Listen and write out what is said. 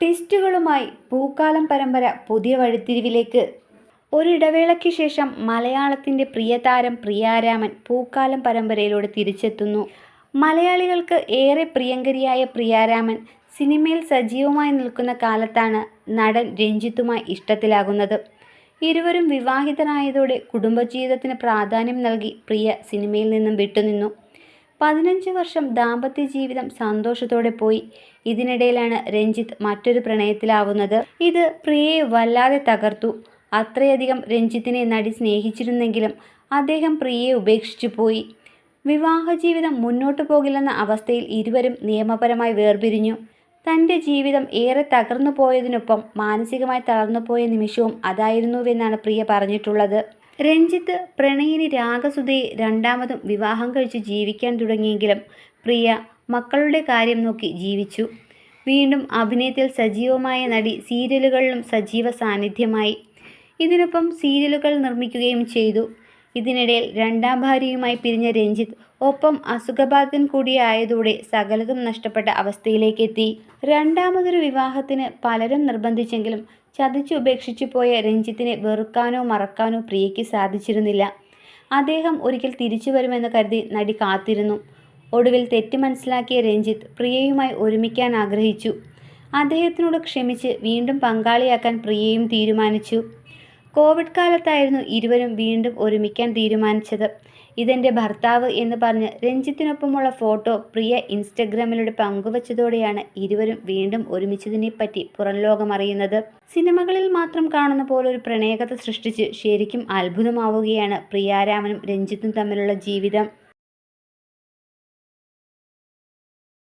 ട്വിസ്റ്റുകളുമായി പൂക്കാലം പരമ്പര പുതിയ വഴിത്തിരിവിലേക്ക്. ഒരിടവേളയ്ക്ക് ശേഷം മലയാളത്തിൻ്റെ പ്രിയതാരം പ്രിയാരാമൻ പൂക്കാലം പരമ്പരയിലൂടെ തിരിച്ചെത്തുന്നു. മലയാളികൾക്ക് ഏറെ പ്രിയങ്കരിയായ പ്രിയാരാമൻ സിനിമയിൽ സജീവമായി നിൽക്കുന്ന കാലത്താണ് നടൻ രഞ്ജിത്തുമായി ഇഷ്ടത്തിലാകുന്നത്. ഇരുവരും വിവാഹിതരായതോടെ കുടുംബജീവിതത്തിന് പ്രാധാന്യം നൽകി പ്രിയ സിനിമയിൽ നിന്നും വിട്ടുനിന്നു. 15 വർഷം ദാമ്പത്യ ജീവിതം സന്തോഷത്തോടെ പോയി. ഇതിനിടയിലാണ് രഞ്ജിത്ത് മറ്റൊരു പ്രണയത്തിലാവുന്നത്. ഇത് പ്രിയയെ വല്ലാതെ തകർത്തു. അത്രയധികം രഞ്ജിത്തിനെ നടി സ്നേഹിച്ചിരുന്നെങ്കിലും അദ്ദേഹം പ്രിയയെ ഉപേക്ഷിച്ചു പോയി. വിവാഹജീവിതം മുന്നോട്ടു പോകില്ലെന്ന അവസ്ഥയിൽ ഇരുവരും നിയമപരമായി വേർപിരിഞ്ഞു. തൻ്റെ ജീവിതം ഏറെ തകർന്നു പോയതിനൊപ്പം മാനസികമായി തളർന്നുപോയ നിമിഷവും അതായിരുന്നുവെന്നാണ് പ്രിയ പറഞ്ഞിട്ടുള്ളത്. രഞ്ജിത്ത് പ്രണയിനി രാഗസുധയെ രണ്ടാമതും വിവാഹം കഴിച്ച് ജീവിക്കാൻ തുടങ്ങിയെങ്കിലും പ്രിയ മക്കളുടെ കാര്യം നോക്കി ജീവിച്ചു. വീണ്ടും അഭിനയത്തിൽ സജീവമായ നടി സീരിയലുകളിലും സജീവ സാന്നിധ്യമായി. ഇതിനൊപ്പം സീരിയലുകൾ നിർമ്മിക്കുകയും ചെയ്തു. ഇതിനിടയിൽ രണ്ടാം ഭാര്യയുമായി പിരിഞ്ഞ രഞ്ജിത്ത് ഒപ്പം അസുഖബാധിതൻ കൂടിയായതോടെ സകലതും നഷ്ടപ്പെട്ട അവസ്ഥയിലേക്കെത്തി. രണ്ടാമതൊരു വിവാഹത്തിന് പലരും നിർബന്ധിച്ചെങ്കിലും ചതിച്ചു ഉപേക്ഷിച്ചു പോയ രഞ്ജിത്തിനെ വെറുക്കാനോ മറക്കാനോ പ്രിയയ്ക്ക് സാധിച്ചിരുന്നില്ല. അദ്ദേഹം ഒരിക്കൽ തിരിച്ചു വരുമെന്ന് കരുതി നടി കാത്തിരുന്നു. ഒടുവിൽ തെറ്റ് മനസ്സിലാക്കിയ രഞ്ജിത്ത് പ്രിയയുമായി ഒരുമിക്കാൻ ആഗ്രഹിച്ചു. അദ്ദേഹത്തിനോട് ക്ഷമിച്ച് വീണ്ടും പങ്കാളിയാക്കാൻ പ്രിയയും തീരുമാനിച്ചു. കോവിഡ് കാലത്തായിരുന്നു ഇരുവരും വീണ്ടും ഒരുമിക്കാൻ തീരുമാനിച്ചത്. ഇതെൻ്റെ ഭർത്താവ് എന്ന് പറഞ്ഞ് രഞ്ജിത്തിനൊപ്പമുള്ള ഫോട്ടോ പ്രിയ ഇൻസ്റ്റഗ്രാമിലൂടെ പങ്കുവച്ചതോടെയാണ് ഇരുവരും വീണ്ടും ഒരുമിച്ചതിനെപ്പറ്റി പുറം ലോകമറിയുന്നത്. സിനിമകളിൽ മാത്രം കാണുന്ന പോലൊരു പ്രണയകഥ സൃഷ്ടിച്ച് ശരിക്കും അത്ഭുതമാവുകയാണ് പ്രിയാരാമനും രഞ്ജിത്തും തമ്മിലുള്ള ജീവിതം.